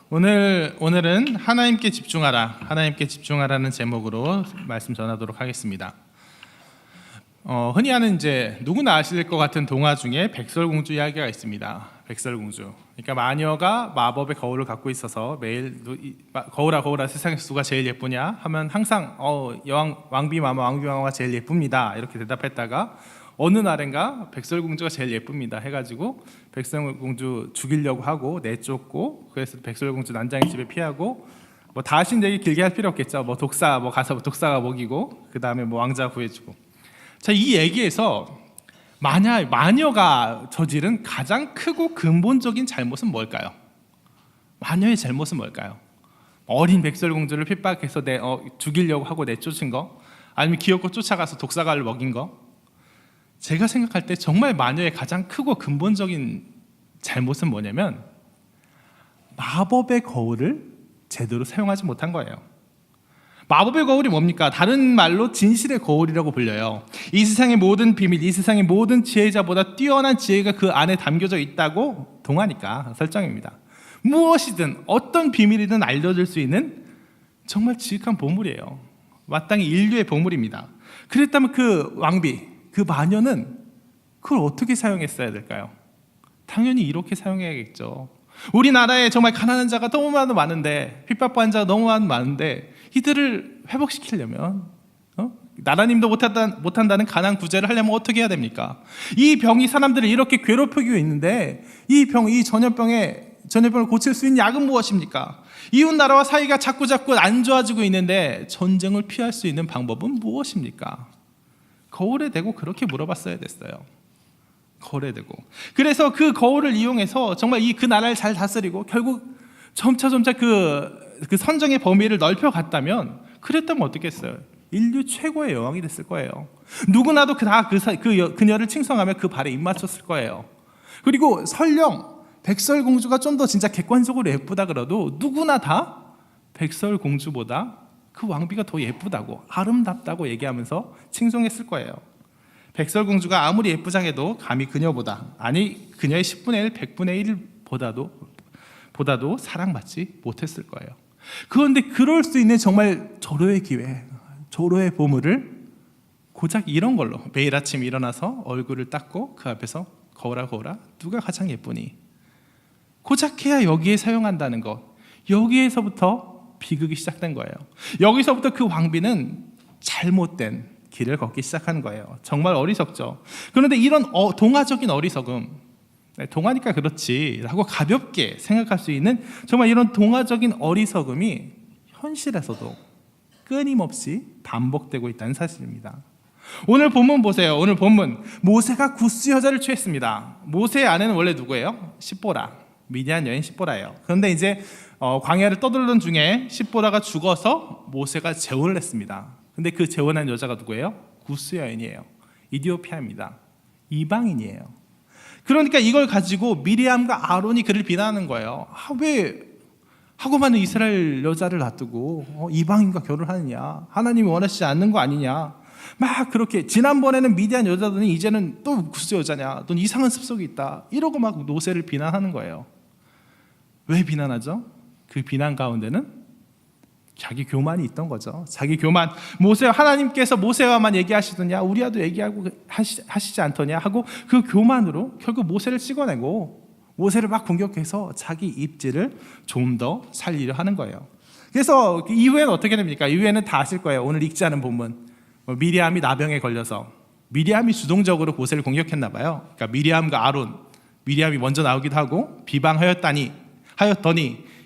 오늘은 하나님께 집중하라는 제목으로 말씀 전하도록 하겠습니다. 흔히 하는 이제 누구나 아실 것 같은 동화 중에 백설공주 이야기가 있습니다. 백설공주. 그러니까 마녀가 마법의 거울을 갖고 있어서 매일 거울아 세상에서 누가 제일 예쁘냐 하면 항상 왕비마마가 제일 예쁩니다 이렇게 대답했다가 어느 날인가 백설공주가 제일 예쁩니다 해가지고 백설공주 죽이려고 하고 내쫓고, 그래서 백설공주 난장이 집에 피하고, 뭐 다시 얘기 길게 할 필요 없겠죠. 가서 독사가 먹이고 그 다음에 왕자 구해주고. 자, 이 얘기에서 마녀가 저지른 가장 크고 근본적인 잘못은 뭘까요? 마녀의 잘못은 뭘까요? 어린 백설공주를 핍박해서 죽이려고 하고 내쫓은 거, 아니면 귀엽고 쫓아가서 독사가를 먹인 거? 제가 생각할 때 정말 마녀의 가장 크고 근본적인 잘못은 뭐냐면 마법의 거울을 제대로 사용하지 못한 거예요. 마법의 거울이 뭡니까? 다른 말로 진실의 거울이라고 불려요. 이 세상의 모든 비밀, 이 세상의 모든 지혜자보다 뛰어난 지혜가 그 안에 담겨져 있다고 동화니까 설정입니다. 무엇이든 어떤 비밀이든 알려줄 수 있는 정말 지극한 보물이에요. 마땅히 인류의 보물입니다. 그랬다면 그 왕비, 그 마녀는 그걸 어떻게 사용했어야 될까요? 당연히 이렇게 사용해야겠죠. 우리나라에 정말 가난한 자가 너무 많은데, 핍박받는 자가 너무 많은데 이들을 회복시키려면 나라님도 못한다는 가난 구제를 하려면 어떻게 해야 됩니까? 이 병이 사람들을 이렇게 괴롭히고 있는데 이 전염병을 고칠 수 있는 약은 무엇입니까? 이웃 나라와 사이가 자꾸 안 좋아지고 있는데 전쟁을 피할 수 있는 방법은 무엇입니까? 거울에 대고 그렇게 물어봤어야 됐어요. 거울에 대고. 그래서 그 거울을 이용해서 정말 그 나라를 잘 다스리고 결국 점차 그 선정의 범위를 넓혀갔다면, 그랬다면 어떻겠어요? 인류 최고의 여왕이 됐을 거예요. 누구나도 그녀를 칭송하며 그 발에 입맞췄을 거예요. 그리고 설령 백설공주가 좀 더 진짜 객관적으로 예쁘다 그래도 누구나 다 백설공주보다 그 왕비가 더 예쁘다고, 아름답다고 얘기하면서 칭송했을 거예요. 백설공주가 아무리 예쁘장 해도 감히 그녀의 10분의 1, 100분의 1보다도 사랑받지 못했을 거예요. 그런데 그럴 수 있는 정말 절호의 기회, 절호의 보물을 고작 이런 걸로 매일 아침 일어나서 얼굴을 닦고 그 앞에서 거울아 누가 가장 예쁘니? 고작 해야 여기에 사용한다는 것, 여기에서부터 비극이 시작된 거예요. 여기서부터 그 왕비는 잘못된 길을 걷기 시작한 거예요. 정말 어리석죠. 그런데 이런 동화적인 어리석음, 동화니까 그렇지 하고 가볍게 생각할 수 있는 정말 이런 동화적인 어리석음이 현실에서도 끊임없이 반복되고 있다는 사실입니다. 오늘 본문 보세요. 오늘 본문, 모세가 구스 여자를 취했습니다. 모세의 아내는 원래 누구예요? 십보라, 미디안 여인 십보라예요. 그런데 이제 광야를 떠돌던 중에 십보라가 죽어서 모세가 재혼을 했습니다. 근데 그 재혼한 여자가 누구예요? 구스 여인이에요. 이디오피아입니다. 이방인이에요. 그러니까 이걸 가지고 미리암과 아론이 그를 비난하는 거예요. 왜 하고 많은 이스라엘 여자를 놔두고 이방인과 결혼하느냐? 하나님이 원하시지 않는 거 아니냐? 막 그렇게, 지난번에는 미디안 여자더니 이제는 또 구스 여자냐? 넌 이상한 습속이 있다. 이러고 막 모세를 비난하는 거예요. 왜 비난하죠? 그 비난 가운데는 자기 교만이 있던 거죠. 자기 교만. 하나님께서 모세와만 얘기하시더냐, 우리와도 얘기하고 하시지 않더냐 하고 그 교만으로 결국 모세를 찍어내고 모세를 막 공격해서 자기 입지를 좀 더 살리려 하는 거예요. 그래서 이후에는 어떻게 됩니까? 이후에는 다 아실 거예요. 오늘 읽지 않은 본문, 미리암이 나병에 걸려서 미리암이 주동적으로 모세를 공격했나 봐요. 그러니까 미리암과 아론, 미리암이 먼저 나오기도 하고 비방하였더니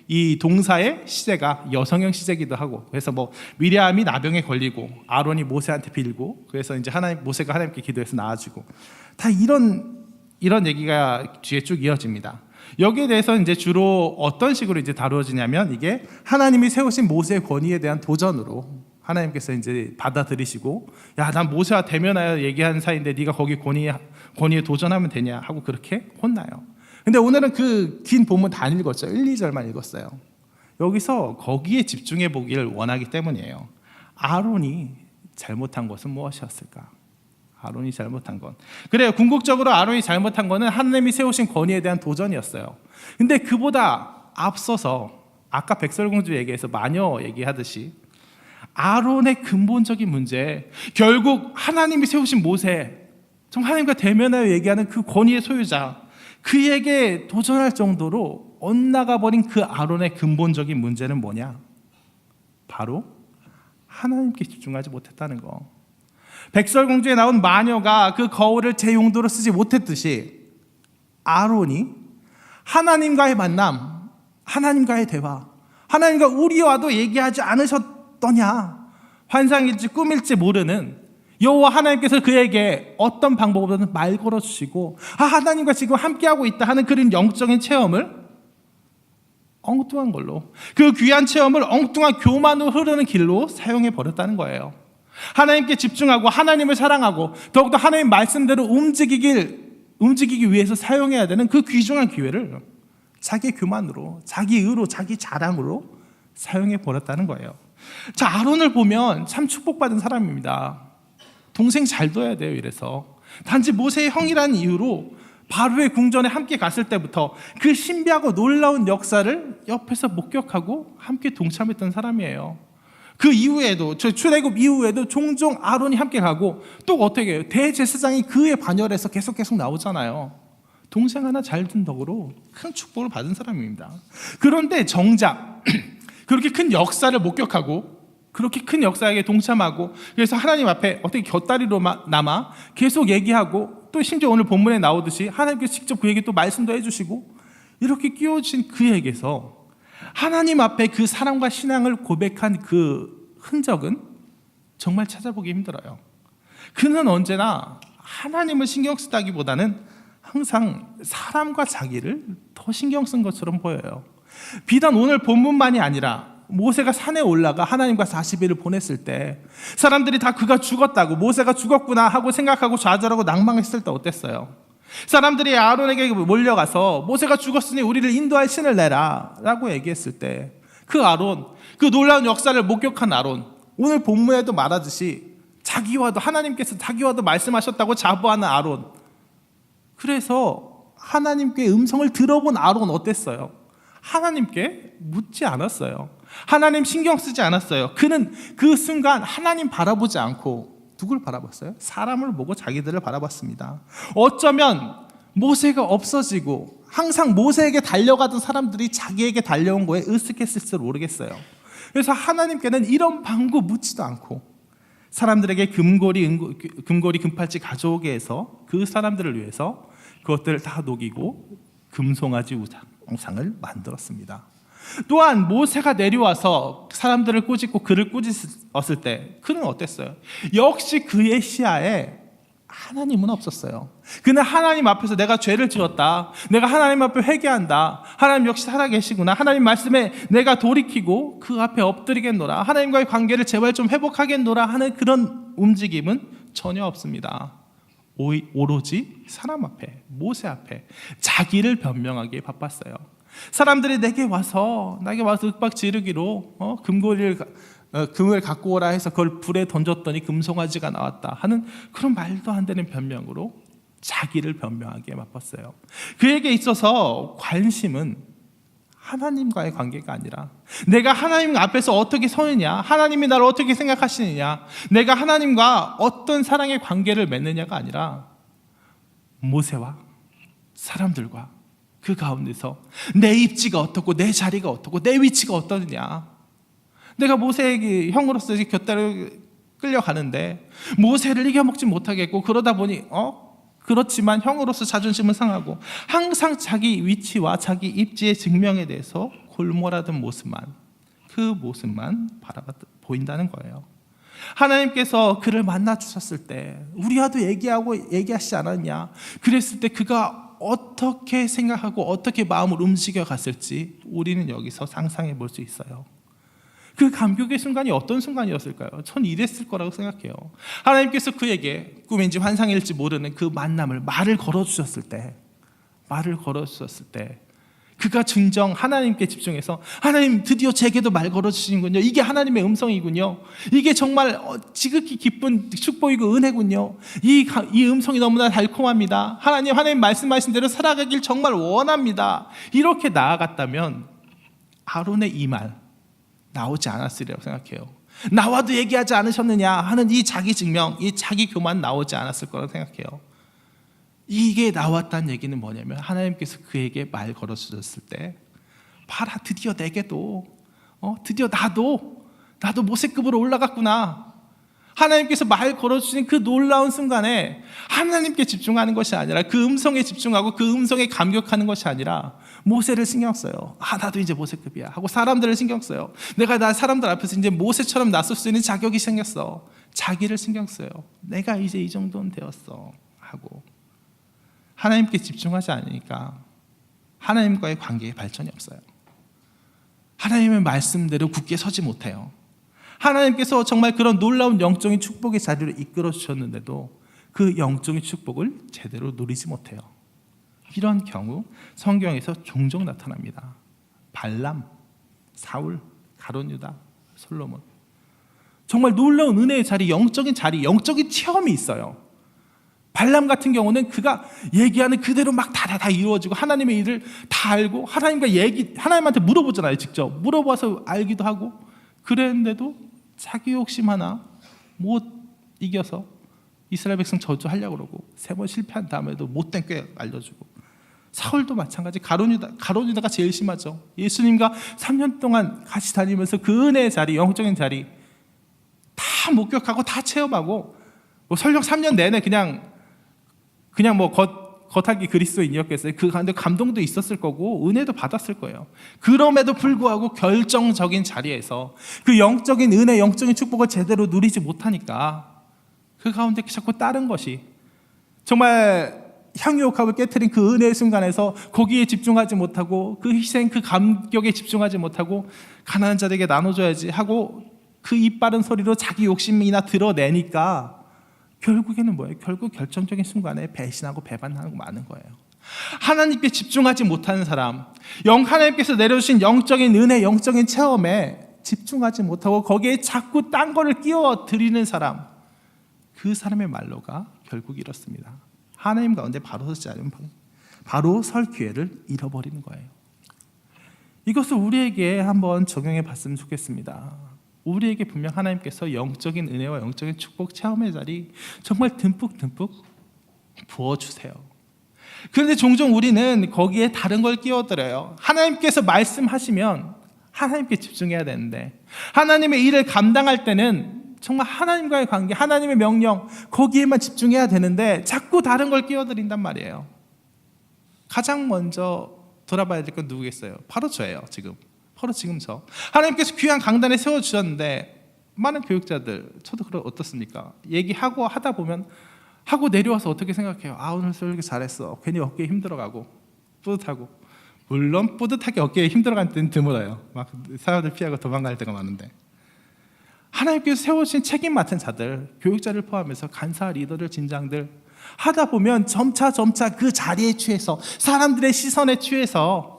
이 동사의 시제가 여성형 시제기도 하고, 그래서 미리암이 나병에 걸리고 아론이 모세한테 빌고, 그래서 이제 모세가 하나님께 기도해서 나아지고, 다 이런 얘기가 뒤에 쭉 이어집니다. 여기에 대해서 이제 주로 어떤 식으로 이제 다루어지냐면, 이게 하나님이 세우신 모세의 권위에 대한 도전으로 하나님께서 이제 받아들이시고, 야, 난 모세와 대면하여 얘기하는 사이인데 네가 거기 권위에 도전하면 되냐 하고 그렇게 혼나요. 근데 오늘은 그 긴 본문 다 안 읽었죠. 1, 2절만 읽었어요. 여기서 거기에 집중해 보기를 원하기 때문이에요. 아론이 잘못한 것은 무엇이었을까? 아론이 잘못한 건, 그래요, 궁극적으로 아론이 잘못한 거는 하나님이 세우신 권위에 대한 도전이었어요. 근데 그보다 앞서서 아까 백설공주 얘기해서 마녀 얘기하듯이 아론의 근본적인 문제, 결국 하나님이 세우신 모세, 정말 하나님과 대면하여 얘기하는 그 권위의 소유자, 그에게 도전할 정도로 엇나가 버린 그 아론의 근본적인 문제는 뭐냐? 바로 하나님께 집중하지 못했다는 거. 백설공주에 나온 마녀가 그 거울을 제 용도로 쓰지 못했듯이 아론이 하나님과의 만남, 하나님과의 대화, 하나님과 우리와도 얘기하지 않으셨더냐? 환상일지 꿈일지 모르는 여호와 하나님께서 그에게 어떤 방법으로든 말 걸어주시고 하나님과 지금 함께하고 있다 하는 그런 영적인 체험을 엉뚱한 걸로, 그 귀한 체험을 엉뚱한 교만으로 흐르는 길로 사용해 버렸다는 거예요. 하나님께 집중하고 하나님을 사랑하고 더욱더 하나님 말씀대로 움직이기 위해서 사용해야 되는 그 귀중한 기회를 자기 교만으로, 자기 의로, 자기 자랑으로 사용해 버렸다는 거예요. 자, 아론을 보면 참 축복받은 사람입니다. 동생 잘 둬야 돼요. 이래서 단지 모세의 형이라는 이유로 바로의 궁전에 함께 갔을 때부터 그 신비하고 놀라운 역사를 옆에서 목격하고 함께 동참했던 사람이에요. 그 이후에도, 출애굽 이후에도 종종 아론이 함께 가고, 또 어떻게 해요? 대제사장이 그의 반열에서 계속 나오잖아요. 동생 하나 잘 둔 덕으로 큰 축복을 받은 사람입니다. 그런데 정작 그렇게 큰 역사를 목격하고 그렇게 큰 역사에 동참하고, 그래서 하나님 앞에 어떻게 곁다리로 남아 계속 얘기하고, 또 심지어 오늘 본문에 나오듯이 하나님께서 직접 그에게 또 말씀도 해주시고, 이렇게 끼워주신 그에게서 하나님 앞에 그 사랑과 신앙을 고백한 그 흔적은 정말 찾아보기 힘들어요. 그는 언제나 하나님을 신경 쓰다기보다는 항상 사람과 자기를 더 신경 쓴 것처럼 보여요. 비단 오늘 본문만이 아니라 모세가 산에 올라가 하나님과 40일을 보냈을 때 사람들이 다 그가 죽었다고, 모세가 죽었구나 하고 생각하고 좌절하고 낭망했을 때 어땠어요? 사람들이 아론에게 몰려가서 모세가 죽었으니 우리를 인도할 신을 내라 라고 얘기했을 때 그 아론, 그 놀라운 역사를 목격한 아론, 오늘 본문에도 말하듯이 자기와도, 하나님께서 자기와도 말씀하셨다고 자부하는 아론, 그래서 하나님께 음성을 들어본 아론 어땠어요? 하나님께 묻지 않았어요. 하나님 신경 쓰지 않았어요. 그는 그 순간 하나님 바라보지 않고 누굴 바라봤어요? 사람을 보고 자기들을 바라봤습니다. 어쩌면 모세가 없어지고 항상 모세에게 달려가던 사람들이 자기에게 달려온 거에 으쓱했을지도 모르겠어요. 그래서 하나님께는 이런 방구 묻지도 않고 사람들에게 금고리 금팔찌 가져오게 해서 그 사람들을 위해서 그것들을 다 녹이고 금송아지 우상을 만들었습니다. 또한 모세가 내려와서 사람들을 꾸짖고 그를 꾸짖었을 때 그는 어땠어요? 역시 그의 시야에 하나님은 없었어요. 그는 하나님 앞에서 내가 죄를 지었다, 내가 하나님 앞에 회개한다, 하나님 역시 살아계시구나, 하나님 말씀에 내가 돌이키고 그 앞에 엎드리겠노라, 하나님과의 관계를 제발 좀 회복하겠노라 하는 그런 움직임은 전혀 없습니다. 오로지 사람 앞에, 모세 앞에 자기를 변명하기에 바빴어요. 사람들이 나에게 와서 윽박 지르기로 금을 갖고 오라 해서 그걸 불에 던졌더니 금송아지가 나왔다 하는 그런 말도 안 되는 변명으로 자기를 변명하기에 바빴어요. 그에게 있어서 관심은 하나님과의 관계가 아니라 내가 하나님 앞에서 어떻게 서느냐, 하나님이 나를 어떻게 생각하시느냐, 내가 하나님과 어떤 사랑의 관계를 맺느냐가 아니라 모세와 사람들과 그 가운데서 내 입지가 어떻고 내 자리가 어떻고 내 위치가 어떠느냐. 내가 모세에게 형으로서 곁다리를 끌려가는데 모세를 이겨먹지 못하겠고, 그러다 보니 그렇지만 형으로서 자존심은 상하고 항상 자기 위치와 자기 입지의 증명에 대해서 골몰하던 모습만 보인다는 거예요. 하나님께서 그를 만나 주셨을 때 우리와도 얘기하시지 않았냐? 그랬을 때 그가 어떻게 생각하고 어떻게 마음을 움직여 갔을지 우리는 여기서 상상해 볼 수 있어요. 그 감격의 순간이 어떤 순간이었을까요? 전 이랬을 거라고 생각해요. 하나님께서 그에게 꿈인지 환상일지 모르는 그 만남을 말을 걸어주셨을 때 그가 진정 하나님께 집중해서 하나님 드디어 제게도 말 걸어주시는군요. 이게 하나님의 음성이군요. 이게 정말 지극히 기쁜 축복이고 은혜군요. 이 음성이 너무나 달콤합니다. 하나님 말씀하신 대로 살아가길 정말 원합니다. 이렇게 나아갔다면 아론의 이 말 나오지 않았으리라고 생각해요. 나와도 얘기하지 않으셨느냐 하는 이 자기 증명, 이 자기 교만 나오지 않았을 거라고 생각해요. 이게 나왔다는 얘기는 뭐냐면 하나님께서 그에게 말 걸어주셨을 때 봐라, 드디어 내게도 드디어 나도 모세급으로 올라갔구나. 하나님께서 말 걸어주신 그 놀라운 순간에 하나님께 집중하는 것이 아니라 그 음성에 집중하고 그 음성에 감격하는 것이 아니라 모세를 신경 써요. 나도 이제 모세급이야 하고 사람들을 신경 써요. 내가 나 사람들 앞에서 이제 모세처럼 나설 수 있는 자격이 생겼어. 자기를 신경 써요. 내가 이제 이 정도는 되었어 하고 하나님께 집중하지 않으니까 하나님과의 관계에 발전이 없어요. 하나님의 말씀대로 굳게 서지 못해요. 하나님께서 정말 그런 놀라운 영적인 축복의 자리를 이끌어 주셨는데도 그 영적인 축복을 제대로 누리지 못해요. 이런 경우 성경에서 종종 나타납니다. 발람, 사울, 가룟 유다, 솔로몬. 정말 놀라운 은혜의 자리, 영적인 자리, 영적인 체험이 있어요. 발람 같은 경우는 그가 얘기하는 그대로 막 다 이루어지고 하나님의 일을 다 알고 하나님한테 물어보잖아요. 직접 물어봐서 알기도 하고 그랬는데도 자기 욕심 하나 못 이겨서 이스라엘 백성 저주하려고 그러고 3번 실패한 다음에도 못된 꾀 알려주고 사울도 마찬가지. 가룟 유다가 제일 심하죠. 예수님과 3년 동안 같이 다니면서 그 은혜의 자리, 영적인 자리 다 목격하고 다 체험하고 설령 3년 내내 그냥 뭐 겉핥기 그리스도인이었겠어요. 그 가운데 감동도 있었을 거고 은혜도 받았을 거예요. 그럼에도 불구하고 결정적인 자리에서 그 영적인 은혜, 영적인 축복을 제대로 누리지 못하니까 그 가운데 자꾸 다른 것이 정말 향유옥합을 깨트린 그 은혜의 순간에서 거기에 집중하지 못하고 그 희생, 그 감격에 집중하지 못하고 가난한 자들에게 나눠줘야지 하고 그 이빠른 소리로 자기 욕심이나 드러내니까 결국에는 뭐예요? 결국 결정적인 순간에 배신하고 배반하고 마는 거예요. 하나님께 집중하지 못하는 사람, 하나님께서 내려주신 영적인 은혜, 영적인 체험에 집중하지 못하고 거기에 자꾸 딴 거를 끼워드리는 사람, 그 사람의 말로가 결국 이렇습니다. 하나님 가운데 바로 서지 않으면 바로 설 기회를 잃어버리는 거예요. 이것을 우리에게 한번 적용해 봤으면 좋겠습니다. 우리에게 분명 하나님께서 영적인 은혜와 영적인 축복 체험의 자리 정말 듬뿍 부어주세요. 그런데 종종 우리는 거기에 다른 걸 끼워들어요. 하나님께서 말씀하시면 하나님께 집중해야 되는데 하나님의 일을 감당할 때는 정말 하나님과의 관계, 하나님의 명령 거기에만 집중해야 되는데 자꾸 다른 걸 끼워드린단 말이에요. 가장 먼저 돌아봐야 될 건 누구겠어요? 바로 저예요. 바로 지금 저. 하나님께서 귀한 강단에 세워주셨는데 많은 교육자들, 저도 어떻습니까? 얘기하고 하다 보면 하고 내려와서 어떻게 생각해요? 오늘 설교 잘했어. 괜히 어깨에 힘들어가고 뿌듯하고. 물론 뿌듯하게 어깨에 힘들어갈 때는 드물어요. 막 사람들 피하고 도망갈 때가 많은데 하나님께서 세우신 책임 맡은 자들, 교육자를 포함해서 간사, 리더들, 진장들 하다 보면 점차 그 자리에 취해서 사람들의 시선에 취해서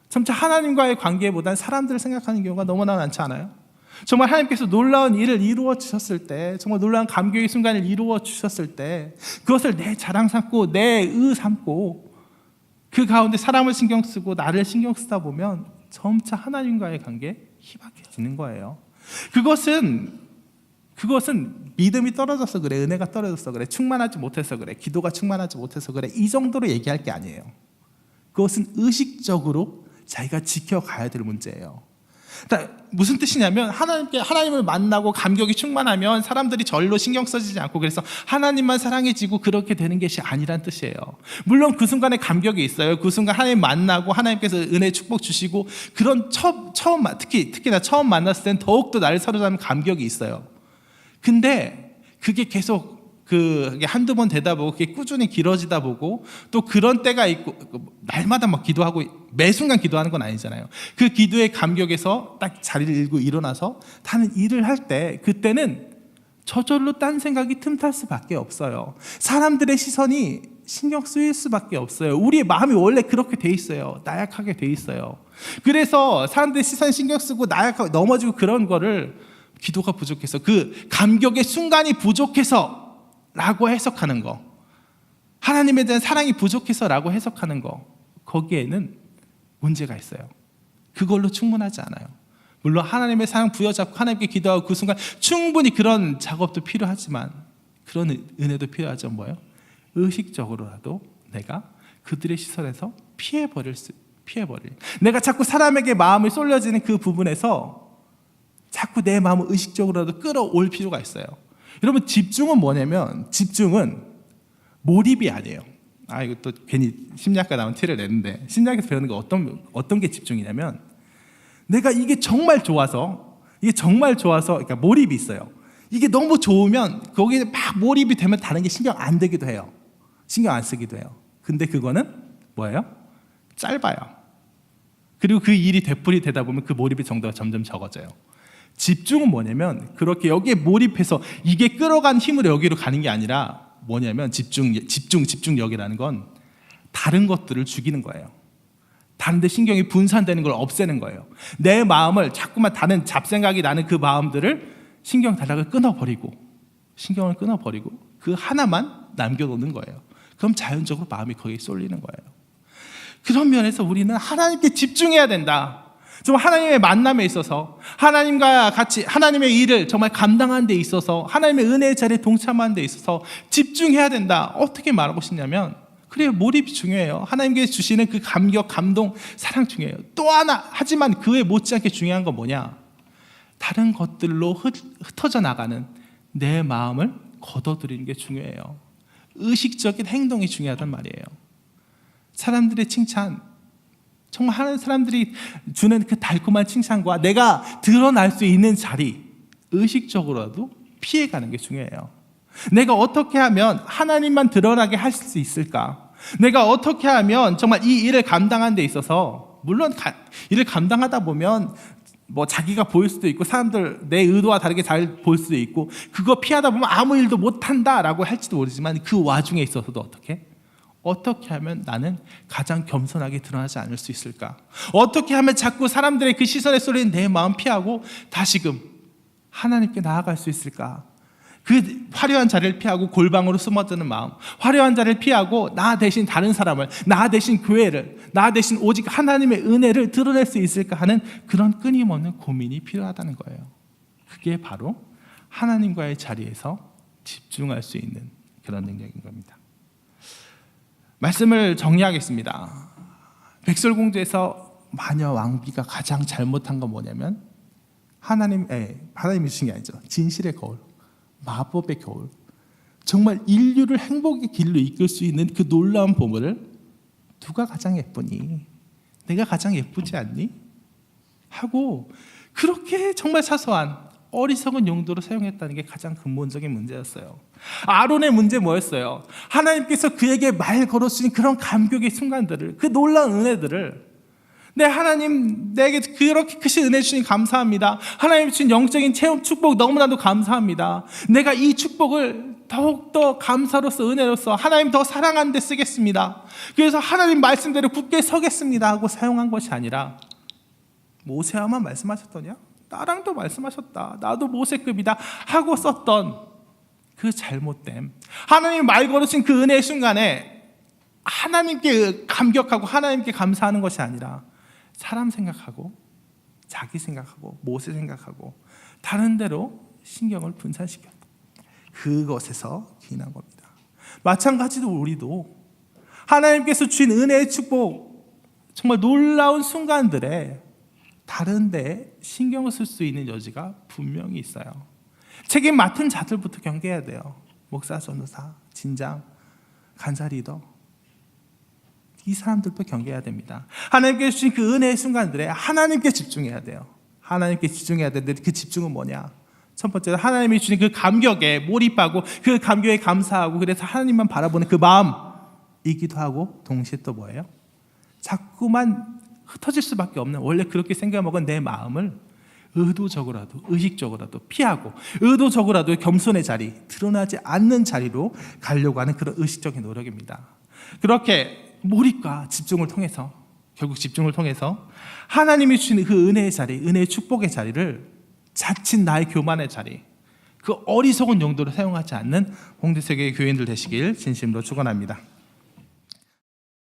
점차 하나님과의 관계보다는 사람들을 생각하는 경우가 너무나 많지 않아요? 정말 하나님께서 놀라운 일을 이루어 주셨을 때, 정말 놀라운 감격의 순간을 이루어 주셨을 때 그것을 내 자랑 삼고 내 의 삼고 그 가운데 사람을 신경 쓰고 나를 신경 쓰다 보면 점차 하나님과의 관계에 희박해지는 거예요. 그것은 믿음이 떨어져서 그래, 은혜가 떨어져서 그래, 충만하지 못해서 그래, 기도가 충만하지 못해서 그래, 이 정도로 얘기할 게 아니에요. 그것은 의식적으로 자기가 지켜가야 될 문제예요. 그러니까 무슨 뜻이냐면 하나님을 만나고 감격이 충만하면 사람들이 절로 신경 써지지 않고 그래서 하나님만 사랑해지고 그렇게 되는 것이 아니란 뜻이에요. 물론 그 순간에 감격이 있어요. 그 순간 하나님 만나고 하나님께서 은혜 축복 주시고 그런 특히나 처음 만났을 땐 더욱더 나를 사로잡는 감격이 있어요. 근데 그게 계속 그게 한두 번 되다 보고 그게 꾸준히 길어지다 보고 또 그런 때가 있고 날마다 막 기도하고 매 순간 기도하는 건 아니잖아요. 그 기도의 감격에서 딱 자리를 잃고 일어나서 다른 일을 할 때 그때는 저절로 딴 생각이 틈탈 수밖에 없어요. 사람들의 시선이 신경 쓰일 수밖에 없어요. 우리의 마음이 원래 그렇게 돼 있어요. 나약하게 돼 있어요. 그래서 사람들의 시선 신경 쓰고 나약하고 넘어지고 그런 거를 기도가 부족해서 그 감격의 순간이 부족해서 라고 해석하는 거, 하나님에 대한 사랑이 부족해서 라고 해석하는 거, 거기에는 문제가 있어요. 그걸로 충분하지 않아요. 물론 하나님의 사랑 부여잡고 하나님께 기도하고 그 순간 충분히 그런 작업도 필요하지만 그런 은혜도 필요하죠. 뭐예요? 의식적으로라도 내가 그들의 시선에서 피해버릴. 내가 자꾸 사람에게 마음이 쏠려지는 그 부분에서 자꾸 내 마음을 의식적으로라도 끌어올 필요가 있어요. 여러분, 집중은 뭐냐면 집중은 몰입이 아니에요. 이거 또 괜히 심리학과 나온 티를 내는데, 심리학에서 배우는 게 어떤 게 집중이냐면 내가 이게 정말 좋아서 그러니까 몰입이 있어요. 이게 너무 좋으면 거기에 막 몰입이 되면 다른 게 신경 안 되기도 해요. 신경 안 쓰기도 해요. 근데 그거는 뭐예요? 짧아요. 그리고 그 일이 되풀이 되다 보면 그 몰입의 정도가 점점 적어져요. 집중은 뭐냐면 그렇게 여기에 몰입해서 이게 끌어간 힘으로 여기로 가는 게 아니라 뭐냐면 집중력이라는 건 다른 것들을 죽이는 거예요. 다른 데 신경이 분산되는 걸 없애는 거예요. 내 마음을 자꾸만 다른 잡생각이 나는 그 마음들을 신경을 끊어버리고 그 하나만 남겨놓는 거예요. 그럼 자연적으로 마음이 거기에 쏠리는 거예요. 그런 면에서 우리는 하나님께 집중해야 된다. 정말 하나님의 만남에 있어서 하나님과 같이 하나님의 일을 정말 감당하는 데 있어서 하나님의 은혜의 자리에 동참하는 데 있어서 집중해야 된다. 어떻게 말하고 싶냐면 그래요, 몰입이 중요해요. 하나님께서 주시는 그 감격, 감동, 사랑 중요해요. 또 하나, 하지만 그에 못지않게 중요한 건 뭐냐? 다른 것들로 흩어져 나가는 내 마음을 걷어들이는 게 중요해요. 의식적인 행동이 중요하단 말이에요. 사람들의 칭찬, 정말 하는 사람들이 주는 그 달콤한 칭찬과 내가 드러날 수 있는 자리, 의식적으로라도 피해가는 게 중요해요. 내가 어떻게 하면 하나님만 드러나게 할 수 있을까? 내가 어떻게 하면 정말 이 일을 감당하는 데 있어서, 물론 일을 감당하다 보면 뭐 자기가 보일 수도 있고 사람들 내 의도와 다르게 잘 볼 수도 있고 그거 피하다 보면 아무 일도 못한다라고 할지도 모르지만 그 와중에 있어서도 어떻게 하면 나는 가장 겸손하게 드러나지 않을 수 있을까? 어떻게 하면 자꾸 사람들의 그 시선에 쏠리는 내 마음 피하고 다시금 하나님께 나아갈 수 있을까? 그 화려한 자리를 피하고 골방으로 숨어드는 마음, 화려한 자리를 피하고 나 대신 다른 사람을, 나 대신 교회를, 나 대신 오직 하나님의 은혜를 드러낼 수 있을까 하는 그런 끊임없는 고민이 필요하다는 거예요. 그게 바로 하나님과의 자리에서 집중할 수 있는 그런 능력인 겁니다. 말씀을 정리하겠습니다. 백설공주에서 마녀 왕비가 가장 잘못한 건 뭐냐면 하나님이 주신 게 아니죠. 진실의 거울, 마법의 거울, 정말 인류를 행복의 길로 이끌 수 있는 그 놀라운 보물을 누가 가장 예쁘니? 내가 가장 예쁘지 않니? 하고 그렇게 정말 사소한 어리석은 용도로 사용했다는 게 가장 근본적인 문제였어요. 아론의 문제 뭐였어요? 하나님께서 그에게 말 걸어주신 그런 감격의 순간들을, 그 놀라운 은혜들을, 네, 하나님 내게 그렇게 크신 은혜 주시니 감사합니다. 하나님 주신 영적인 체험 축복 너무나도 감사합니다. 내가 이 축복을 더욱더 감사로서 은혜로서 하나님 더 사랑하는 데 쓰겠습니다. 그래서 하나님 말씀대로 굳게 서겠습니다 하고 사용한 것이 아니라 모세와만 말씀하셨더냐? 나랑도 말씀하셨다. 나도 모세급이다 하고 썼던 그 잘못됨, 하나님 말 걸으신 그 은혜의 순간에 하나님께 감격하고 하나님께 감사하는 것이 아니라 사람 생각하고 자기 생각하고 모세 생각하고 다른 데로 신경을 분산시켰다. 그것에서 기인한 겁니다. 마찬가지로 우리도 하나님께서 주신 은혜의 축복, 정말 놀라운 순간들에 다른 데에 신경을 쓸 수 있는 여지가 분명히 있어요. 책임 맡은 자들부터 경계해야 돼요. 목사, 전도사, 진장, 간사 리더, 이 사람들도 경계해야 됩니다. 하나님께 주신 그 은혜의 순간들에 하나님께 집중해야 돼요. 하나님께 집중해야 되는데 그 집중은 뭐냐? 첫 번째로 하나님이 주신 그 감격에 몰입하고 그 감격에 감사하고 그래서 하나님만 바라보는 그 마음이기도 하고, 동시에 또 뭐예요? 자꾸만 흩어질 수밖에 없는, 원래 그렇게 생각먹은 내 마음을 의도적으로라도 의식적으로라도 피하고 의도적으로라도 겸손의 자리, 드러나지 않는 자리로 가려고 하는 그런 의식적인 노력입니다. 그렇게 몰입과 집중을 통해서, 결국 집중을 통해서 하나님이 주시는 그 은혜의 자리, 은혜의 축복의 자리를 자칫 나의 교만의 자리, 그 어리석은 용도로 사용하지 않는 홍대세계 교인들 되시길 진심으로 축원합니다.